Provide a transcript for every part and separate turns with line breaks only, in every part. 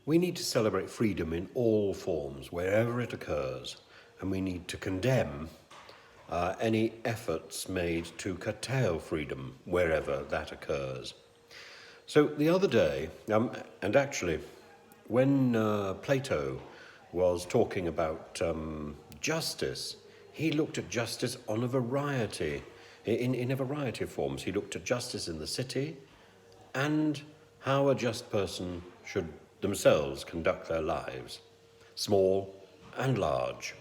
We need to celebrate freedom in all forms, wherever it occurs, and we need to condemn any efforts made to curtail freedom wherever that occurs. So the other day, and actually, when Plato was talking about justice, he looked at justice on a variety, in a variety of forms. He looked at justice in the city and how a just person should themselves conduct their lives, small and large.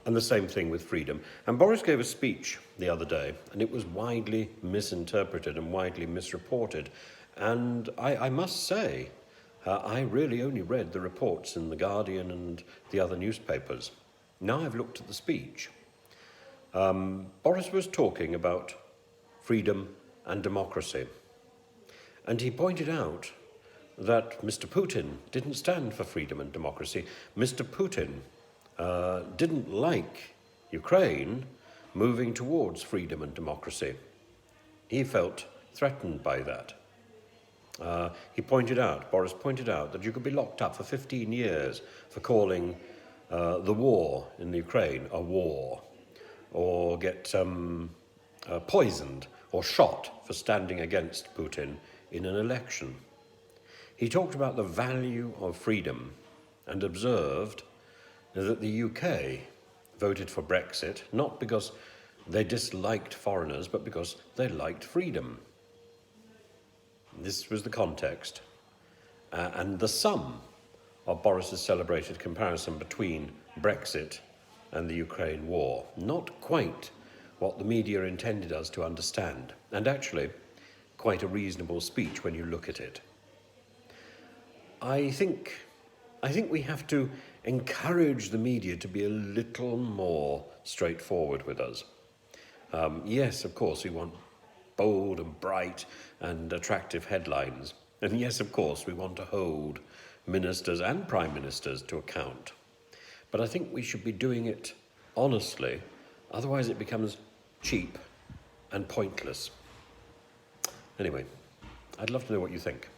And the same thing with freedom. And Boris gave a speech the other day, and it was widely misinterpreted and widely misreported. And I must say, I really only read the reports in The Guardian and the other newspapers. Now I've looked at the speech. Boris was talking about freedom and democracy. And he pointed out that Mr. Putin didn't stand for freedom and democracy. Mr. Putin didn't like Ukraine moving towards freedom and democracy. He felt threatened by that. Boris pointed out that you could be locked up for 15 years for calling the war in the Ukraine a war, or get poisoned or shot for standing against Putin in an election. He talked about the value of freedom and observed that the UK voted for Brexit not because they disliked foreigners, but because they liked freedom. This was the context. And the sum of Boris's celebrated comparison between Brexit and the Ukraine war. Not quite what the media intended us to understand, and actually quite a reasonable speech when you look at it. I think we have to encourage the media to be a little more straightforward with us. Yes, of course, we want bold and bright and attractive headlines. And yes, of course, we want to hold ministers and prime ministers to account. But I think we should be doing it honestly, otherwise it becomes cheap and pointless. Anyway, I'd love to know what you think.